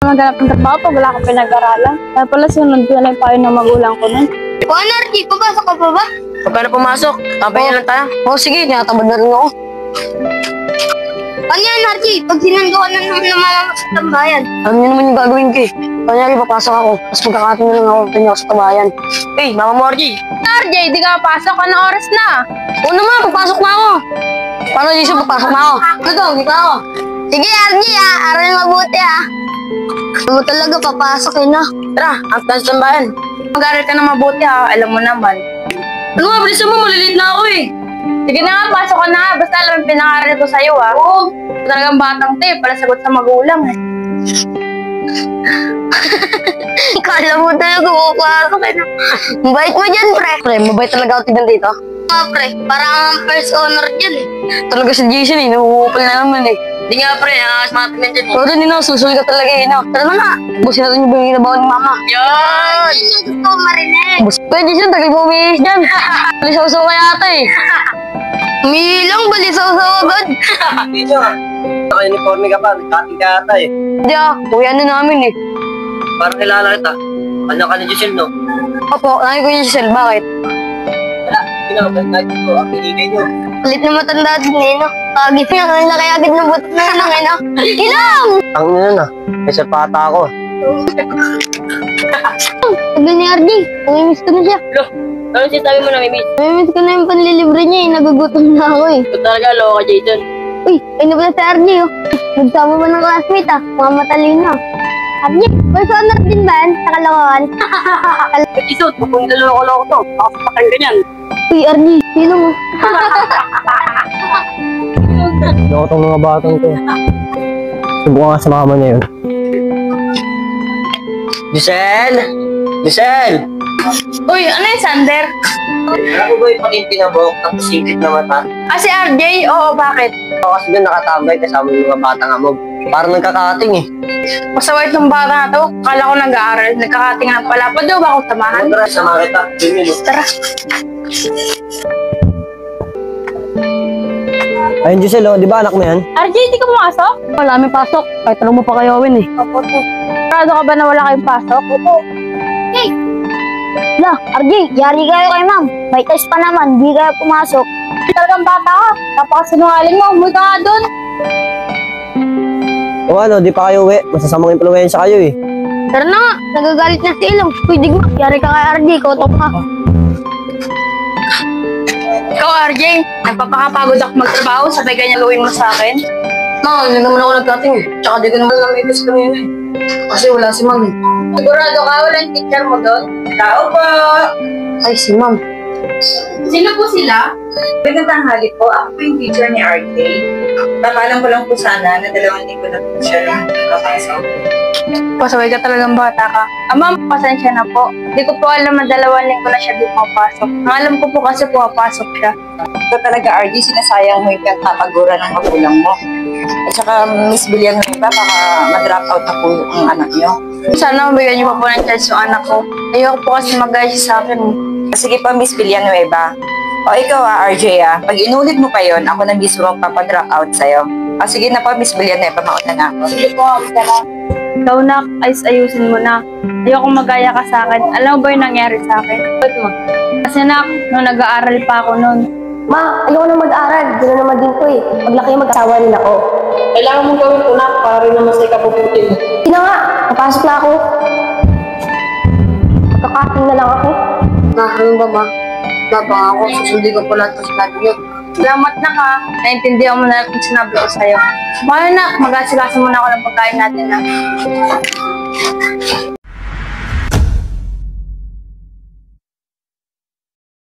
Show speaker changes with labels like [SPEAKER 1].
[SPEAKER 1] Maghanap ng trabaho pag wala akong pinag-aralan. Kaya pala sunod ko na yung payo ng magulang ko nun.
[SPEAKER 2] Archie, papasok ka pa ba?
[SPEAKER 3] Paano pumasok? Tabay na lang tayo.
[SPEAKER 2] Sige, tinatamad na rin ako. Ano yan, Archie? Pag sinando ka na naman sa tambayan.
[SPEAKER 3] Alam niyo naman yung gagawin ko eh. Kanyari, papasok ako. Tapos magkakating na lang ako pinyo sa tabayan. Hey, Mama Morgie!
[SPEAKER 1] RJ, di ka papasok. Anong oras na?
[SPEAKER 3] Oo naman, papasok na ako. Paano, Jason, papasok na ako?
[SPEAKER 2] Ito, kita ako. Sige, Archie, aral mabuti, Ano talaga, papasok na.
[SPEAKER 3] Tara, ang taas ng bayan.
[SPEAKER 1] Mag-aral ka na mabuti ha. Alam mo naman.
[SPEAKER 3] Ano nga, bilisan mo, malilit na ako eh.
[SPEAKER 1] Sige na nga, pasok ka na. Basta alam yung pinangaral ko sa'yo ha. Oo. Talagang batang te, para sagot sa magulang eh.
[SPEAKER 2] Kala mo talaga, papasok na. Mabait mo dyan, pre.
[SPEAKER 3] Pre, mabait talaga ako tignan dito.
[SPEAKER 2] Pre, parang ang first honor dyan eh.
[SPEAKER 3] Talaga si Jason eh, namumupal na naman eh. Hindi nga pre, smart man dyan eh. Pero Nino, susul ka talaga eh, no? Tara na nga, busin natin yung bumingin na bawal ni Mama.
[SPEAKER 2] Yan! Yung gusto ko marinig.
[SPEAKER 3] Bus, Kuya Jason, tagal mo umihis dyan. Balisaw-saw ka yata eh.
[SPEAKER 2] Umiilang, balisaw-saw agad.
[SPEAKER 4] Hindi nyo nga. Naka-uniforme ka pa, nagkating ka ata eh.
[SPEAKER 3] Hindi kuya na namin eh.
[SPEAKER 4] Parang kilala kita. Ano ka ni Giselle, no?
[SPEAKER 3] Opo, nakikita ko yung Giselle, bakit?
[SPEAKER 4] Wala, pinakabantay ko, ang ingay nyo.
[SPEAKER 2] Kulit na matanda din eh, no? Pagit niya, ang laki agad ng butot na yun, eh, no? Ilang!
[SPEAKER 4] Ang ina na, may sapata ako.
[SPEAKER 2] Sabi ni Ardy, namimiss ko na siya.
[SPEAKER 3] Ano sinasabi mo na, Mimi?
[SPEAKER 2] Namimiss ko na yung panlilibre niya eh, nagugutom na ako eh.
[SPEAKER 3] Ito talaga, loko ka, Jason.
[SPEAKER 2] Uy, ayun na pala si Ardy oh. Nagsama ba ng classmate mga matalino. Ardy, first honor din ba yan sa kalokohan?
[SPEAKER 3] Jason, kung niloloko-loko to, pakaspakan ka niyan.
[SPEAKER 2] Uy, Ardy, sino mo?
[SPEAKER 4] Loko tong mga batang to. Subukan nga sa mama niya yun. Giselle! Giselle!
[SPEAKER 1] Uy, ano yung Sander?
[SPEAKER 4] Ako ba yung pakinti na buhok tapos singkit na mata?
[SPEAKER 1] Si RJ? Oo, bakit?
[SPEAKER 4] Ako kasi doon nakatambay kasama yung mga batang amog. Parang nagkakating eh.
[SPEAKER 1] Masawait ng bata na to. Kala ko nag-aaral. Nagkakating lang pala. Pwede ba akong samahan?
[SPEAKER 4] Tara, sama kita. Yun yun.
[SPEAKER 1] Tara.
[SPEAKER 4] Ayun Giselle, di ba anak mo yan?
[SPEAKER 1] RJ, di ka pumasok?
[SPEAKER 3] Wala may pasok, kahit tanong mo pa kayo, Owen eh.
[SPEAKER 1] Opo, po. Sigurado ka ba na wala kayong pasok? Opo.
[SPEAKER 2] Hey! La, Ardy, yari kayo kay ma'am. May test pa naman, di kayo pumasok.
[SPEAKER 1] Talagang bata ka. Napakasinungaling mo. Umuwi ka nga dun.
[SPEAKER 4] O ano, di pa kayo uwi. Masasamang impluensya kayo eh.
[SPEAKER 2] Tara na nga, nagagalit na si Ilong. Uy, digma, yari ka kay Ardy, kotok ka.
[SPEAKER 1] Ikaw, RJ, nagpapakapagod ako magtrabaho. Sabay ganyan gawin mo sa akin.
[SPEAKER 3] Ma, hindi naman ako nagkating eh. Tsaka di ko naman namitis kanina eh. Kasi wala si Ma'am.
[SPEAKER 1] Sigurado ka, walang teacher mo doon?
[SPEAKER 3] Tao pa! Ay, si Ma'am.
[SPEAKER 5] Sino po sila? Magandang tanghali po. Ako po yung teacher ni RJ. Papalam ko lang po sana na 2 linggo na po siya lang kapasok.
[SPEAKER 1] Pasaway ka talagang bata ka. Ma'am, pasensya na po. Hindi ko po alam na 2 linggo na siya di pumapasok. Ang alam ko po kasi pumapasok siya.
[SPEAKER 5] Ito talaga RJ, sinasayang mo yung kataguran ng magulang mo. At saka Miss Villanueva, baka ma-drop out na po ang anak niyo.
[SPEAKER 1] Sana mabigyan niyo pa po ng chance yung anak ko. Ayoko po kasi mag-ayos sa akin.
[SPEAKER 5] Sige pa Miss Villanueva. O ikaw RJ pag inulit mo pa yon, ako na mismo ang papadrop out sa'yo. O sige na po Miss Villanueva, mauna na ako.
[SPEAKER 1] Sige po, masarap. Ikaw na, ayusin mo na. Ayoko magaya ka sa akin. Alam mo ba yung nangyari sa akin? Ba't mo? Kasi nak, nung nag-aaral pa ako noon.
[SPEAKER 2] Ma, ayoko na mag-aral. Di na naman din ko eh. Paglaki mag-asawa rin ako.
[SPEAKER 3] Kailangan mong gawin ko na para rin naman sa ikapuputin.
[SPEAKER 2] Hindi na nga, papasok na ako. Kakating na lang ako.
[SPEAKER 3] Ano ba, Ma? Babang ako, susundin ko po lahat ng sinabi niyo.
[SPEAKER 1] Salamat na ka. Naintindihan mo na lang kung sinabi ko sa'yo. Baka na, mag-asikaso muna ako ng pagkain natin na.